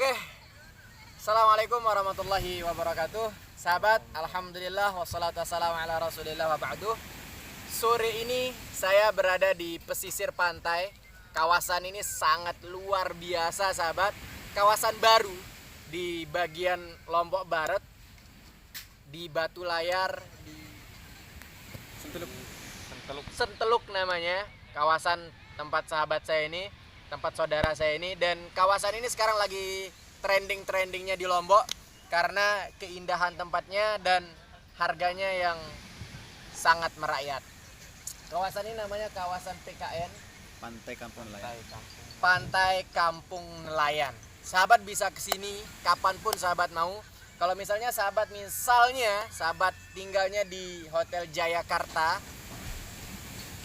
Oke, Assalamualaikum warahmatullahi wabarakatuh. Sahabat, alhamdulillah wassalatu wassalamu ala rasulillah wa ba'du. Sore ini saya berada di pesisir pantai. Kawasan ini sangat luar biasa, sahabat. Kawasan baru di bagian Lombok Barat, di Batu Layar, di Senteluk namanya. Kawasan tempat sahabat saya ini, tempat saudara saya ini. Dan kawasan ini sekarang lagi trending-trendingnya di Lombok karena keindahan tempatnya dan harganya yang sangat merakyat. Kawasan ini namanya kawasan PKN, Pantai Kampung Nelayan. Pantai Kampung Nelayan. Sahabat bisa kesini kapanpun sahabat mau. Kalau misalnya sahabat tinggalnya di Hotel Jayakarta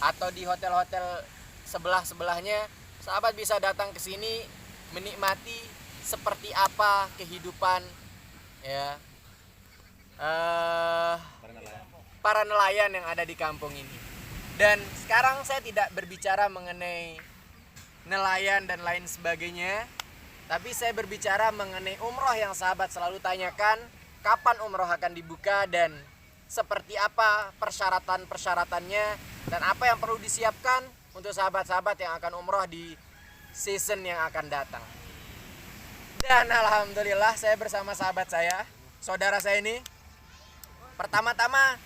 atau di hotel-hotel sebelah-sebelahnya, sahabat bisa datang ke sini menikmati seperti apa kehidupan ya para nelayan yang ada di kampung ini. Dan sekarang saya tidak berbicara mengenai nelayan dan lain sebagainya, tapi saya berbicara mengenai umroh yang sahabat selalu tanyakan, kapan umroh akan dibuka dan seperti apa persyaratan-persyaratannya dan apa yang perlu disiapkan untuk sahabat-sahabat yang akan umroh di season yang akan datang. Dan alhamdulillah saya bersama sahabat saya, saudara saya ini. Pertama-tama,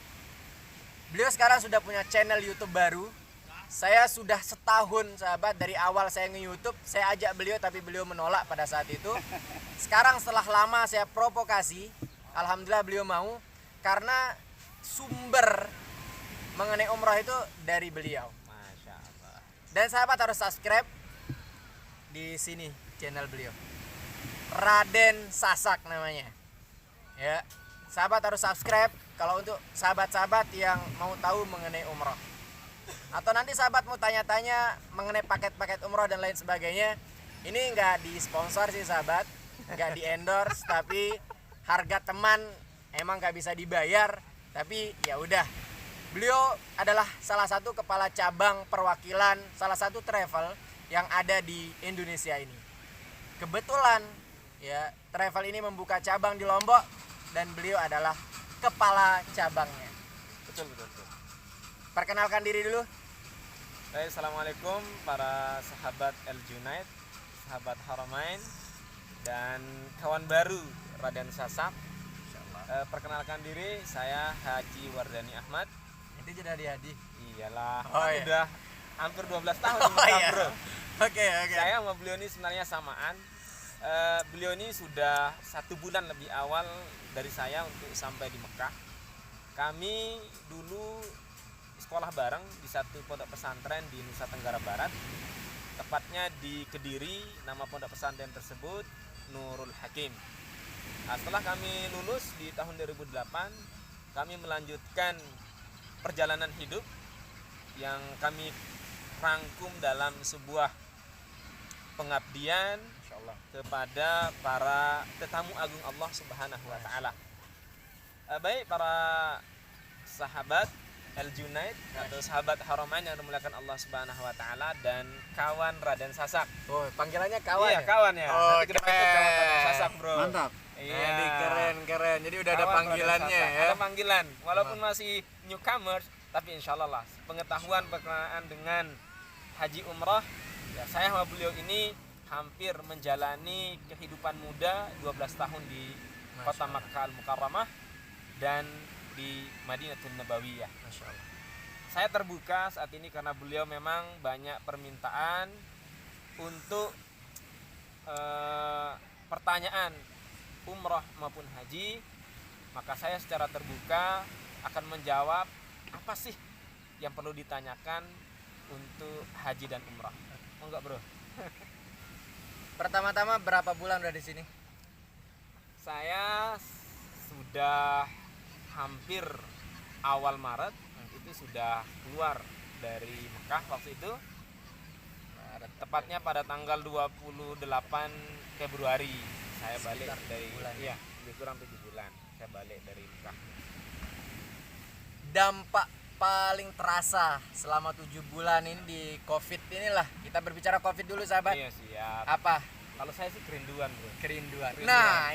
beliau sekarang sudah punya channel YouTube baru. Saya sudah setahun sahabat, dari awal saya nge-YouTube, saya ajak beliau tapi beliau menolak pada saat itu. Sekarang setelah lama saya provokasi, alhamdulillah beliau mau, karena sumber mengenai umroh itu dari beliau. Masya Allah. Dan sahabat harus subscribe di sini channel beliau. Raden Sasak namanya. Ya, sahabat harus subscribe kalau untuk sahabat-sahabat yang mau tahu mengenai umroh. Atau nanti sahabat mau tanya-tanya mengenai paket-paket umroh dan lain sebagainya. Ini nggak di sponsor sih sahabat, nggak di endorse, tapi harga teman emang nggak bisa dibayar. Tapi ya udah, beliau adalah salah satu kepala cabang perwakilan salah satu travel yang ada di Indonesia ini. Kebetulan ya, travel ini membuka cabang di Lombok dan beliau adalah kepala cabangnya. Betul. Perkenalkan diri dulu. Baik, assalamualaikum para sahabat El Junaid, sahabat Haramain, dan kawan baru Raden Sasak. Perkenalkan diri, saya Haji Wardani Ahmad. Itu sudah Hadi. Iyalah, iya. udah hampir 12 tahun Iya. bro. Oke. Saya sama beliau ini sebenarnya samaan. Beliau ini sudah 1 bulan lebih awal dari saya untuk sampai di Mekah. Kami dulu sekolah bareng di satu pondok pesantren di Nusa Tenggara Barat, tepatnya di Kediri. Nama pondok pesantren tersebut Nurul Hakim. Nah, setelah kami lulus di tahun 2008, kami melanjutkan perjalanan hidup yang kami rangkum dalam sebuah pengabdian kepada para tetamu agung Allah Subhanahu wa taala. Baik para sahabat El Junaid atau sahabat Haramain yang dimuliakan Allah Subhanahu wa taala dan kawan Raden Sasak. Oh, panggilannya kawan. Iya, ya? kawan ya. Oh, nanti kita panggil kawan Raden Sasak, Bro. Mantap. Iya. Keren. Jadi udah ada Kawan panggilannya Raden Sasak. ya. Ada panggilan walaupun masih newcomers, tapi insyaallah lah pengetahuan berkenaan dengan haji umrah ya, saya sama beliau ini hampir menjalani kehidupan muda 12 tahun di kota Makkah Al-Mukarramah dan di Madinatul Nabawiyah. Masya Allah. Saya terbuka saat ini karena beliau memang banyak permintaan untuk pertanyaan umrah maupun haji, maka saya secara terbuka akan menjawab apa sih yang perlu ditanyakan untuk haji dan umrah. Enggak, Bro? Pertama-tama berapa bulan udah di sini? Saya sudah hampir awal Maret itu sudah keluar dari Mekah waktu itu. Tepatnya pada tanggal 28 Februari saya balik dari bulan. Iya, lebih kurang 7 bulan saya balik dari Mekah. Dampak paling terasa selama 7 bulan ini di Covid inilah. Kita berbicara Covid dulu sahabat. Iya, siap. Apa? Kalau saya sih kerinduan, bro. Kerinduan. Nah,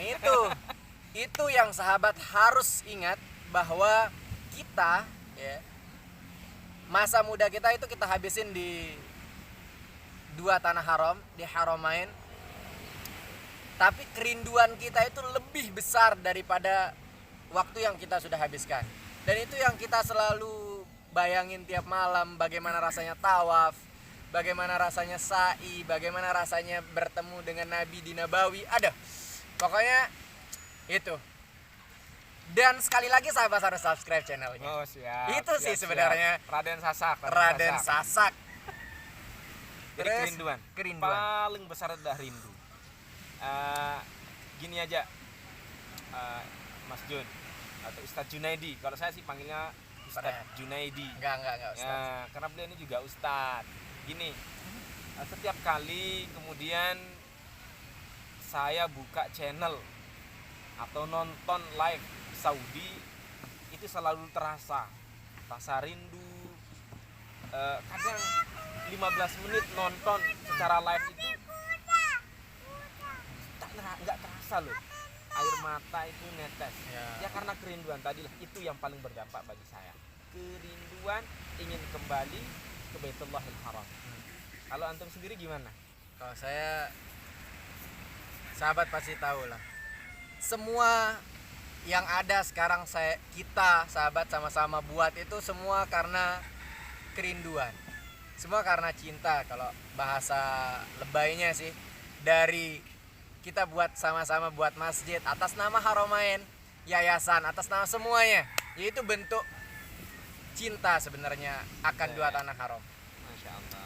itu yang sahabat harus ingat, bahwa kita ya, masa muda kita itu kita habisin di dua tanah haram, di Haramain. Tapi kerinduan kita itu lebih besar daripada waktu yang kita sudah habiskan. Dan itu yang kita selalu bayangin tiap malam, bagaimana rasanya tawaf, bagaimana rasanya sa'i, bagaimana rasanya bertemu dengan Nabi di Nabawi. Ada, pokoknya itu. Dan sekali lagi sahabat harus subscribe channelnya. Oh siap. Itu sih sebenarnya. Raden Sasak. Raden Sasak. Jadi Terus, kerinduan. kerinduan. Paling besar adalah rindu. Gini aja, Mas Jun atau Ustadz Junaidi. Kalau saya sih panggilnya Ustadz Junaidi. Enggak Ustaz. Ya, karena beliau ini juga Ustadz. Gini, setiap kali kemudian saya buka channel atau nonton live Saudi, itu selalu terasa rasa rindu. Kadang 15 menit nonton secara live itu nggak terasa loh, air mata itu netes ya karena kerinduan tadilah. Itu yang paling berdampak bagi saya, kerinduan ingin kembali ke Baitullahil Haram. Kalau antum sendiri gimana? Kalau saya, sahabat pasti tahu lah, semua yang ada sekarang kita sahabat sama-sama buat itu semua karena kerinduan, semua karena cinta. Kalau bahasa lebaynya sih, dari kita buat sama-sama buat masjid atas nama Haramain, yayasan atas nama semuanya, yaitu bentuk cinta sebenarnya akan dua tanah haram. Masya Allah.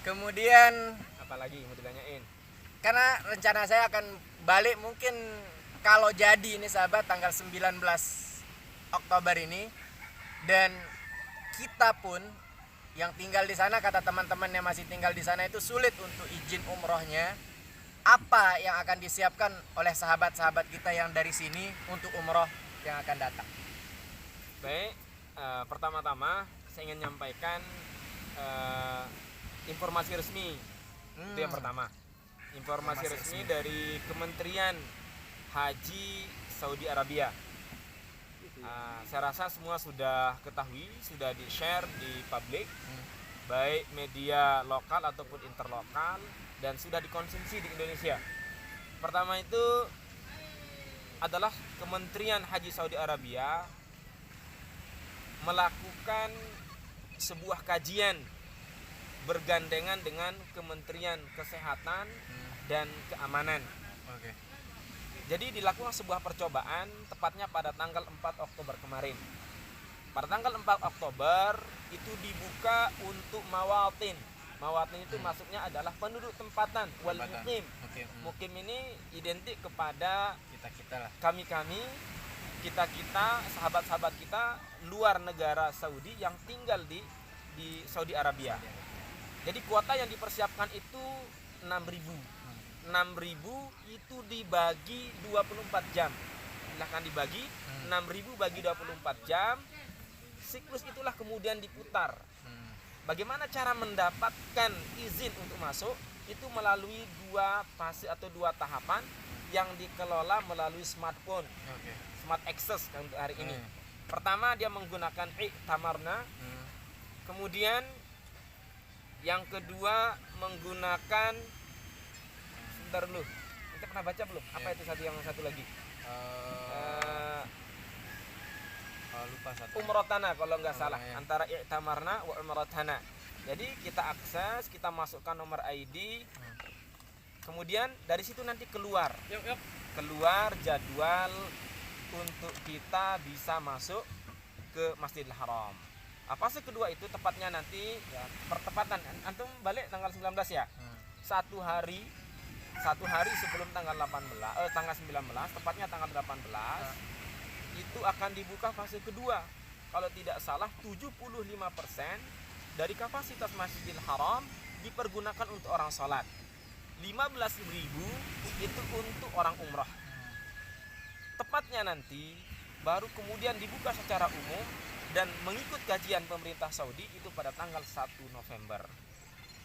Kemudian Apalagi mau ditanyain? karena rencana saya akan balik mungkin kalau jadi ini sahabat tanggal 19 Oktober ini, dan kita pun yang tinggal di sana, kata teman-teman yang masih tinggal di sana itu sulit untuk izin umrohnya. Apa yang akan disiapkan oleh sahabat-sahabat kita yang dari sini untuk umroh yang akan datang? Baik, pertama-tama saya ingin menyampaikan informasi resmi. Itu yang pertama. Informasi resmi dari Kementerian Haji Saudi Arabia. Saya rasa semua sudah ketahui, sudah di-share di publik, baik media lokal ataupun interlokal, dan sudah dikonsumsi di Indonesia. Pertama itu adalah Kementerian Haji Saudi Arabia melakukan sebuah kajian bergandengan dengan Kementerian Kesehatan dan Keamanan. Oke. Jadi dilakukan sebuah percobaan tepatnya pada tanggal 4 Oktober kemarin. Pada tanggal 4 Oktober itu dibuka untuk mawatin. Mawatin itu maksudnya adalah penduduk tempatan, wal mukim. Mukim ini identik kepada Kita lah. kami-kami, kita-kita, sahabat-sahabat kita luar negara Saudi yang tinggal di Saudi Arabia. Jadi kuota yang dipersiapkan itu 6.000. 6.000 itu dibagi 24 jam. Silahkan dibagi 6.000 bagi 24 jam. Siklus itulah kemudian diputar. Bagaimana cara mendapatkan izin untuk masuk? Itu melalui dua fase atau dua tahapan yang dikelola melalui smartphone. Smart access untuk hari ini. Pertama dia menggunakan I'tamarna. Kemudian yang kedua menggunakan, sebentar dulu, kita pernah baca belum? Apa itu yang satu lagi? Lupa satu. Umrotana kalau nggak salah, antara I'tamarna wa Umrotana. Jadi kita akses, kita masukkan nomor ID, kemudian dari situ nanti keluar jadwal untuk kita bisa masuk ke Masjidil Haram. Fase kedua itu tepatnya nanti ya, pertepatan antum balik tanggal 19 ya. Satu hari sebelum tanggal 19, tepatnya tanggal 18, itu akan dibuka fase kedua. Kalau tidak salah 75% dari kapasitas Masjidil Haram dipergunakan untuk orang sholat. 15.000 itu untuk orang umrah. Tepatnya nanti baru kemudian dibuka secara umum dan mengikut kajian pemerintah Saudi itu pada tanggal 1 November.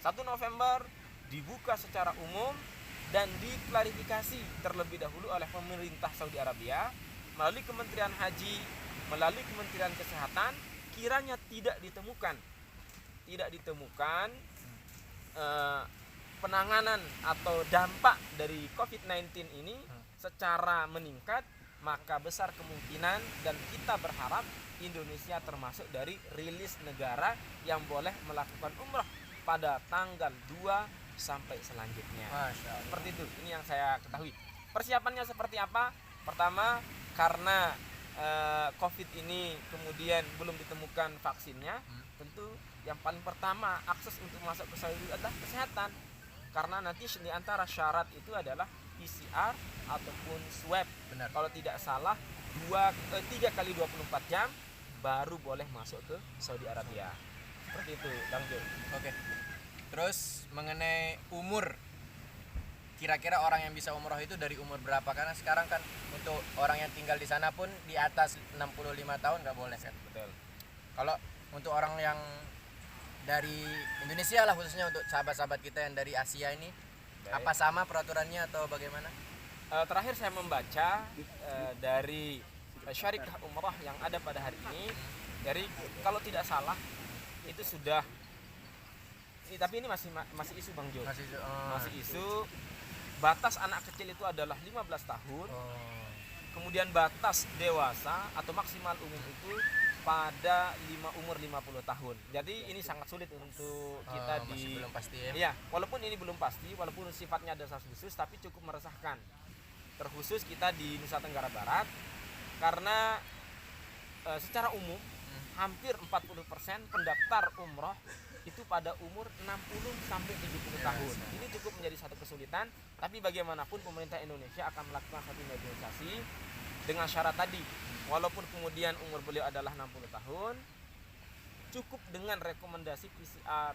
1 November dibuka secara umum dan diklarifikasi terlebih dahulu oleh pemerintah Saudi Arabia melalui Kementerian Haji, melalui Kementerian Kesehatan, kiranya tidak ditemukan penanganan atau dampak dari COVID-19 ini secara meningkat, maka besar kemungkinan dan kita berharap Indonesia termasuk dari rilis negara yang boleh melakukan umrah pada tanggal 2 sampai selanjutnya. Masya Allah. Seperti itu, ini yang saya ketahui. Persiapannya seperti apa? Pertama, karena COVID ini kemudian belum ditemukan vaksinnya, tentu yang paling pertama akses untuk masuk ke Saudi adalah kesehatan. Karena nanti di antara syarat itu adalah PCR ataupun swab. Benar. Kalau tidak salah 3 kali 24 jam baru boleh masuk ke Saudi Arabia. Seperti itu, Bang Jo. Oke. Terus mengenai umur, kira-kira orang yang bisa umroh itu dari umur berapa? Karena sekarang kan untuk orang yang tinggal di sana pun di atas 65 tahun nggak boleh kan. Betul. Kalau untuk orang yang dari Indonesia lah, khususnya untuk sahabat-sahabat kita yang dari Asia ini, Baik. apa sama peraturannya atau bagaimana? Terakhir saya membaca dari syarikah umrah yang ada pada hari ini, dari kalau tidak salah itu sudah tapi ini masih isu Bang Jo. Masih isu. Batas anak kecil itu adalah 15 tahun. Kemudian batas dewasa atau maksimal umum itu pada umur 50 tahun. Jadi ini sangat sulit untuk kita masih belum pasti ya. Iya, walaupun ini belum pasti, walaupun sifatnya dasar khusus, tapi cukup meresahkan. Terkhusus kita di Nusa Tenggara Barat, karena secara umum hampir 40% pendaftar umroh itu pada umur 60 sampai 70 tahun. Ini cukup menjadi satu kesulitan, tapi bagaimanapun pemerintah Indonesia akan melakukan satu negosiasi dengan syarat tadi. Walaupun kemudian umur beliau adalah 60 tahun, cukup dengan rekomendasi PCR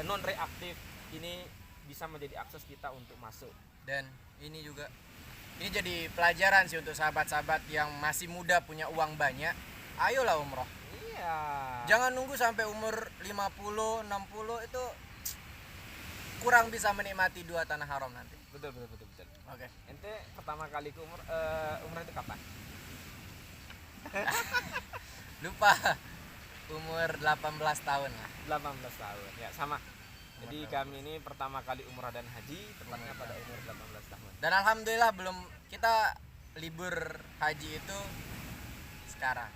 non reaktif ini bisa menjadi akses kita untuk masuk. Dan ini juga, ini jadi pelajaran sih untuk sahabat-sahabat yang masih muda punya uang banyak. Ayolah umroh. Iya. Jangan nunggu sampai umur 50, 60 itu kurang bisa menikmati dua tanah haram nanti. Betul. Oke. Ente pertama kali ke umrah itu kapan? Lupa. Umur 18 tahun lah. 18 tahun. Ya, sama. Jadi kami ini pertama kali umrah dan haji tepatnya pada umur 18 tahun. Dan alhamdulillah belum, kita libur haji itu sekarang.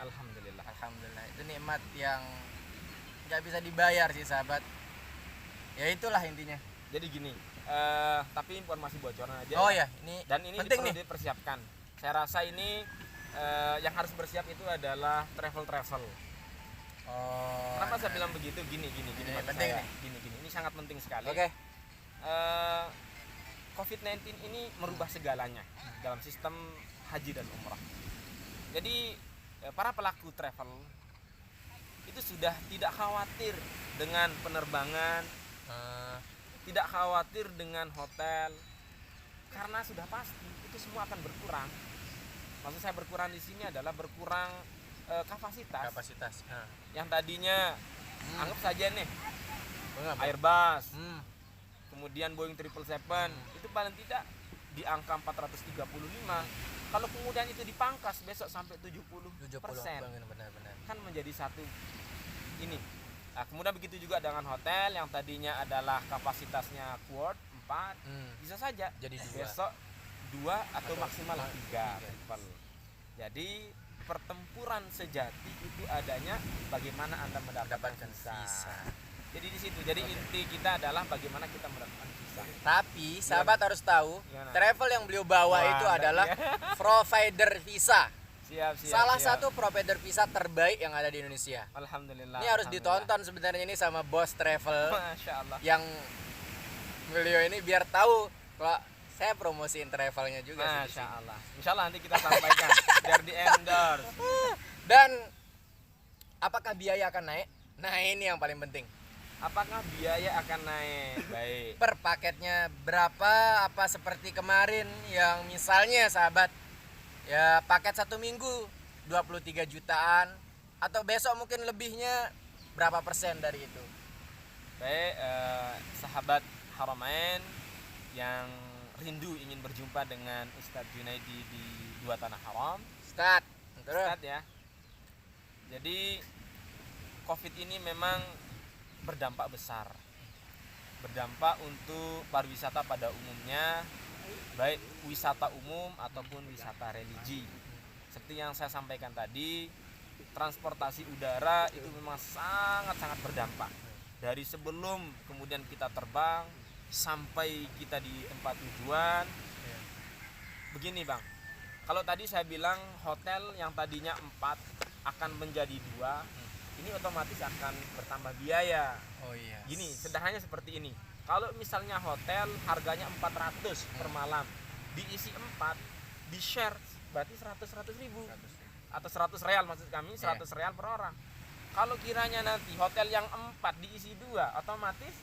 Alhamdulillah. Alhamdulillah. Itu nikmat yang nggak bisa dibayar sih sahabat. Ya itulah intinya. Jadi gini, tapi informasi bocoran aja. Oh ya, ini Dan ini penting perlu nih. dipersiapkan. Saya rasa ini yang harus bersiap itu adalah travel. Oh. Kenapa saya bilang begitu? Gini Ini maksud penting saya. nih. Gini. Ini sangat penting sekali. Oke. COVID-19 ini merubah segalanya dalam sistem haji dan umrah. Jadi para pelaku travel itu sudah tidak khawatir dengan penerbangan, tidak khawatir dengan hotel, karena sudah pasti itu semua akan berkurang. Maksud saya berkurang di sini adalah berkurang kapasitas. Yang tadinya anggap saja nih Airbus, kemudian Boeing 777 itu paling tidak di angka 435. Kalau kemudian itu dipangkas besok sampai 70%, benar. kan menjadi satu ini. Nah, kemudian begitu juga dengan hotel yang tadinya adalah kapasitasnya quad 4, bisa saja Jadi besok 2 atau maksimal 3 people. Jadi pertempuran sejati itu adanya bagaimana Anda mendapatkan visa. Jadi di situ. Jadi inti kita adalah bagaimana kita mendapatkan visa. Tapi sahabat harus tahu, Gimana? travel yang beliau bawa itu adalah provider visa. Siap. Salah satu provider visa terbaik yang ada di Indonesia. Alhamdulillah. Ini harus ditonton sebenarnya ini sama Bos Travel Masya Allah. yang beliau ini biar tahu kalau saya promosiin travelnya juga sih di Masya sini. Allah. Insya Allah nanti kita sampaikan biar di endorse. Dan apakah biaya akan naik? Nah ini yang paling penting. Apakah biaya akan naik? Baik. Per paketnya berapa? Apa seperti kemarin yang misalnya sahabat ya paket 1 minggu 23 jutaan atau besok mungkin lebihnya berapa persen dari itu? Baik, sahabat Haramain, yang rindu ingin berjumpa dengan Ustadz Junaidi di Dua Tanah Haram. Ustadz, terus Ustadz ya. Jadi Covid ini memang berdampak besar. Berdampak untuk pariwisata pada umumnya, baik wisata umum ataupun wisata religi. Seperti yang saya sampaikan tadi, transportasi udara itu memang sangat-sangat berdampak. Dari sebelum kemudian kita terbang sampai kita di tempat tujuan. Begini Bang, kalau tadi saya bilang hotel yang tadinya 4 akan menjadi 2, ini otomatis akan bertambah biaya. oh iya. Gini, sederhananya seperti ini. Kalau misalnya hotel harganya 400 per malam, diisi 4, di share berarti 100 ribu atau 100 real, maksud kami 100 real per orang. Kalau kiranya nanti hotel yang 4 diisi 2, otomatis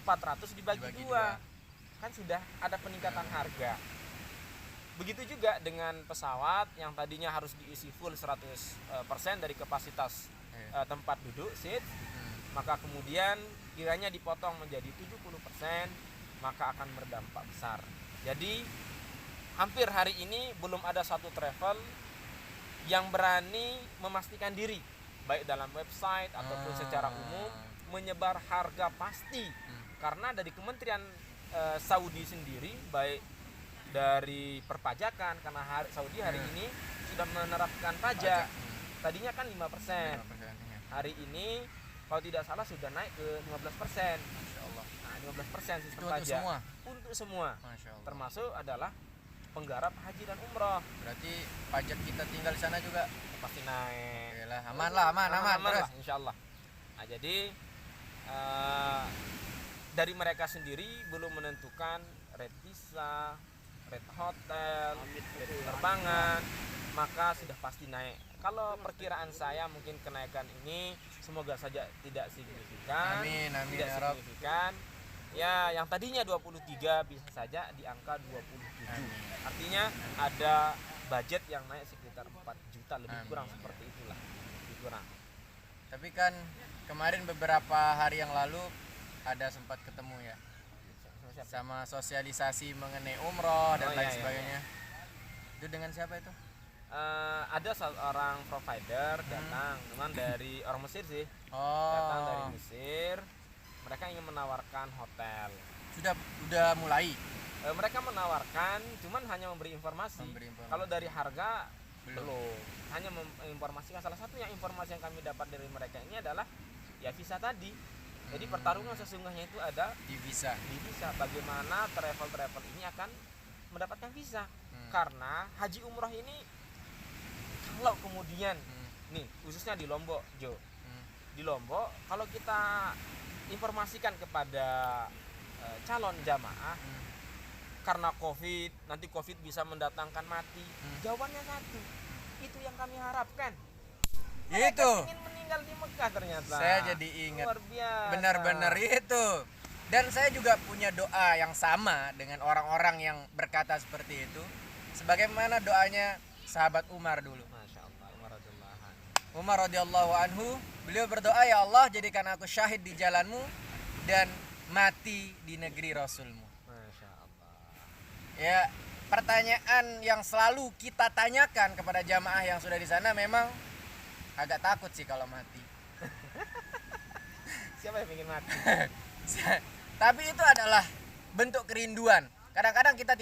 400 dibagi 2, kan sudah ada peningkatan harga. Begitu juga dengan pesawat yang tadinya harus diisi full 100% dari kapasitas tempat duduk seat, maka kemudian kiranya dipotong menjadi 70%, maka akan berdampak besar. Jadi hampir hari ini belum ada satu travel yang berani memastikan diri, baik dalam website ataupun secara umum, menyebar harga pasti. Karena dari Kementerian Saudi sendiri, baik dari perpajakan, karena Saudi hari ini sudah menerapkan pajak. Tadinya kan 5%. Hari ini kalau tidak salah sudah naik ke 15%. Masya Allah. Nah, 15% sistem Itu pajak. semua. Untuk semua. Masya Allah. Termasuk adalah penggarap haji dan umroh. Berarti pajak kita tinggal di sana juga Pasti naik. Yalah, aman terus. lah, insya Allah. Nah, jadi dari mereka sendiri belum menentukan rate visa, rate hotel, rate penerbangan, maka sudah pasti naik. Kalau perkiraan saya mungkin kenaikan ini semoga saja tidak signifikan. Amin Tidak ya Rabb. signifikan. Ya, yang tadinya 23 bisa saja di angka 27. Artinya ada budget yang naik sekitar 4 juta lebih kurang, seperti itulah. Lebih kurang. Tapi kan kemarin beberapa hari yang lalu ada sempat ketemu ya Siapa? sama sosialisasi mengenai umroh dan Oh, lain iya, iya, sebagainya. Itu dengan siapa itu? Ada seorang provider datang, teman dari orang Mesir sih. Datang dari Oh, Mesir. Mereka ingin menawarkan hotel. udah mulai. Mereka menawarkan, cuman hanya memberi informasi. Kalau dari harga belum. Hanya menginformasikan. Salah satu yang informasi yang kami dapat dari mereka ini adalah ya visa tadi. Jadi pertarungan sesungguhnya itu ada Di visa. di visa. Bagaimana travel ini akan mendapatkan visa? Karena haji umroh ini kalau kemudian nih khususnya di Lombok, Jo. Di Lombok kalau kita informasikan kepada calon jamaah karena Covid, nanti Covid bisa mendatangkan mati. Jawabannya satu. Itu yang kami harapkan. Itu. Ingin meninggal di Mekah ternyata. Saya jadi ingat. Luar biasa. Benar-benar itu. Dan saya juga punya doa yang sama dengan orang-orang yang berkata seperti itu. Sebagaimana doanya sahabat Umar dulu. Masya Allah, Umar radhiyallahu anhu. Umar radhiyallahu anhu, beliau berdoa, ya Allah jadikan aku syahid di jalanmu dan mati di negeri Rasulmu. Masya Allah. Ya, pertanyaan yang selalu kita tanyakan kepada jamaah yang sudah di sana memang agak takut sih kalau mati. Siapa yang ingin mati? Tapi itu adalah bentuk kerinduan. Kadang-kadang kita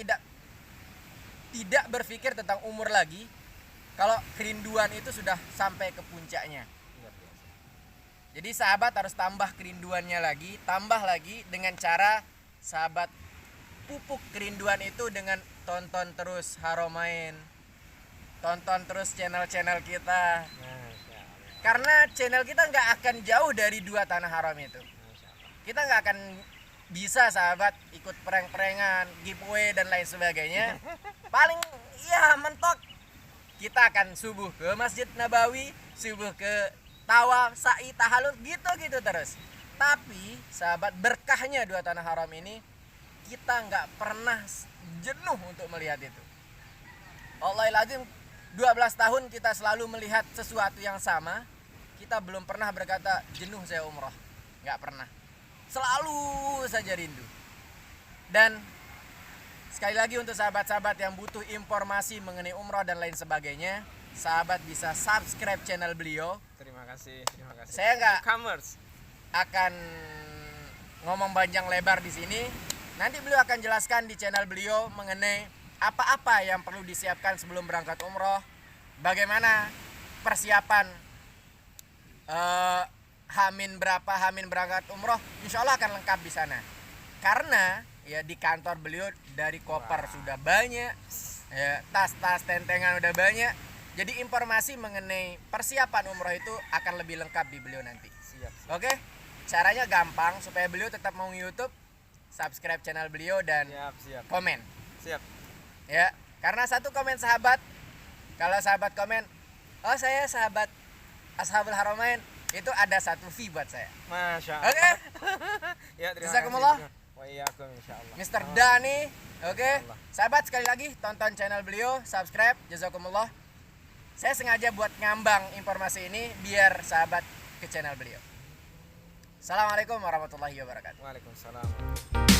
tidak berpikir tentang umur lagi kalau kerinduan itu sudah sampai ke puncaknya. Luar biasa. Jadi sahabat harus tambah kerinduannya lagi, tambah lagi dengan cara sahabat pupuk kerinduan itu dengan tonton terus Haramain, tonton terus channel-channel kita. Masya Allah. Karena channel kita nggak akan jauh dari Dua Tanah Haram itu. Masya Allah. Kita nggak akan bisa sahabat ikut prank-prankan, giveaway dan lain sebagainya. Paling ya mentok kita akan subuh ke Masjid Nabawi, subuh ke tawaf, sa'i, tahallul gitu-gitu terus. Tapi sahabat berkahnya Dua Tanah Haram ini kita nggak pernah jenuh untuk melihat itu. Wallahil 12 tahun kita selalu melihat sesuatu yang sama. Kita belum pernah berkata jenuh saya umroh. Nggak pernah. Selalu saja rindu. Dan sekali lagi untuk sahabat-sahabat yang butuh informasi mengenai umroh dan lain sebagainya, sahabat bisa subscribe channel beliau. Terima kasih. Saya nggak Newcomers. akan ngomong panjang lebar di sini. Nanti beliau akan jelaskan di channel beliau mengenai apa-apa yang perlu disiapkan sebelum berangkat umroh, bagaimana persiapan Hamin berangkat umroh, insya Allah akan lengkap di sana. Karena ya di kantor beliau dari koper sudah banyak, ya, tas-tas tentengan udah banyak. Jadi informasi mengenai persiapan umroh itu akan lebih lengkap di beliau nanti. Siap. Oke, caranya gampang supaya beliau tetap mau YouTube, subscribe channel beliau dan Siap. komen. Siap. Ya, karena satu komen sahabat, kalau sahabat komen, oh saya sahabat Ashabul Haramain, itu ada satu fee buat saya. Masya Oke. Allah. Ya, terima Jazakumullah. kasih. Wa iyyakum insyaallah. Mr. Dani, oke. Allah. Sahabat sekali lagi tonton channel beliau, subscribe, jazakumullah. Saya sengaja buat ngambang informasi ini biar sahabat ke channel beliau. Assalamualaikum warahmatullahi wabarakatuh. Waalaikumsalam.